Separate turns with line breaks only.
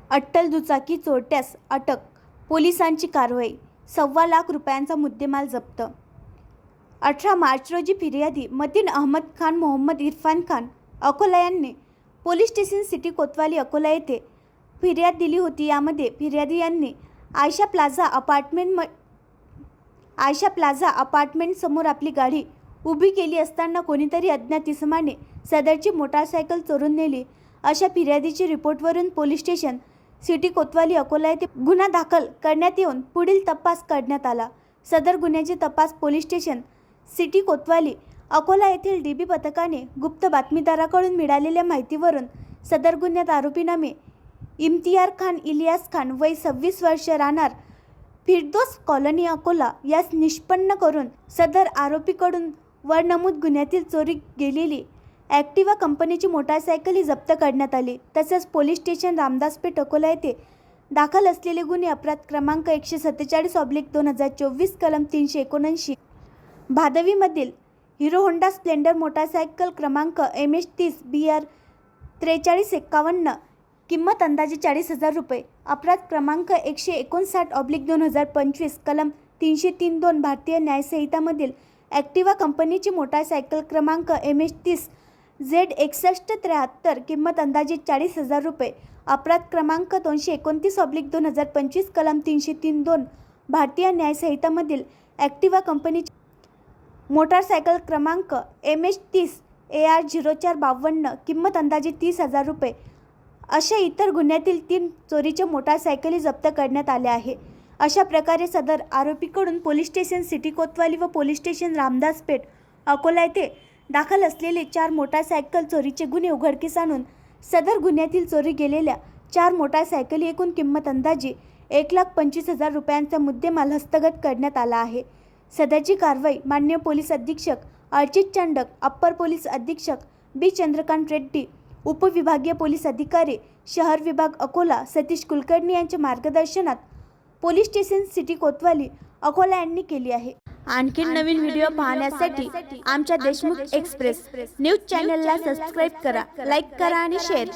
अट्टल दुचाकी चोरट्यास अटक, पोलिसांची कारवाई, 1.25 लाख रुपयांचा मुद्देमाल जप्त। 18 मार्च रोजी फिर्यादी मतीन अहमद खान मोहम्मद इरफान खान अकोला यांनी पोलीस स्टेशन सिटी कोतवाली अकोला येथे फिर्याद दिली होती। यामध्ये फिर्यादी यांनी आयशा प्लाझा अपार्टमेंट समोर आपली गाडी उभी केली असताना कोणीतरी अज्ञात इसमाने सदरची मोटारसायकल चोरून नेली, अशा फिर्यादीची रिपोर्टवरून पोलीस स्टेशन सिटी कोतवाली अकोला येथे गुन्हा दाखल करण्यात येऊन पुढील तपास करण्यात आला। सदर गुन्ह्याचे तपास पोलीस स्टेशन सिटी कोतवाली अकोला येथील डीबी पथकाने गुप्त बातमीदाराकडून मिळालेल्या माहितीवरून सदर गुन्ह्यात आरोपी नामे इम्तियाज खान इलियास खान वय 26 वर्ष राहणार फिरदौस कॉलनी अकोला यास निष्पन्न करून सदर आरोपीकडून वर नमूद गुन्ह्यातील चोरी गेलेली ॲक्टिवा कंपनीची मोटारसायकल जप्त करण्यात आली। तसेच पोलीस स्टेशन रामदासपेठ अकोला येथे दाखल असलेले गुन्हे अपराध क्रमांक 147/2024 कलम 379 भादवीमधील हिरो होंडा स्प्लेंडर मोटारसायकल क्रमांक MH30 BR 4351 किंमत अंदाजे 40,000 रुपये, अपराध क्रमांक 159/2025 कलम 303(2) भारतीय न्याय संहितामधील ॲक्टिवा कंपनीची मोटारसायकल क्रमांक MH30 Z6173 किंमत अंदाजे 40,000 रुपये, अपराध क्रमांक 229/2025 कलम 303(2) भारतीय न्याय संहितामधील ॲक्टिवा कंपनीची मोटारसायकल क्रमांक MH30 AR 0452 किंमत अंदाजे 30,000 रुपये अशा इतर गुन्ह्यातील 3 चोरीच्या मोटारसायकली जप्त करण्यात आल्या आहे। अशा प्रकारे सदर आरोपीकडून पोलीस स्टेशन सिटी कोतवाली व पोलीस स्टेशन रामदासपेठ अकोला येथे दाखल असलेले 4 मोटारसायकल चोरीचे गुन्हे उघडकीस आणून सदर गुन्ह्यातील चोरी गेलेल्या 4 मोटारसायकली एकूण किंमत अंदाजे 1,25,000 रुपयांचा मुद्देमाल हस्तगत करण्यात आला आहे। सदरची कारवाई माननीय पोलीस अधीक्षक अर्चित चांडक, अप्पर पोलीस अधीक्षक बी चंद्रकांत रेड्डी, उपविभागीय पोलीस अधिकारी शहर विभाग अकोला सतीश कुलकर्णी यांच्या मार्गदर्शनात पोलीस स्टेशन सिटी कोतवाली अकोला यांनी केली आहे। आणखी नवीन व्हिडिओ पाहण्यासाठी आमच्या देशमुख एक्सप्रेस न्यूज चॅनलला सबस्क्राईब करा, लाईक करा आणि शेअर करा।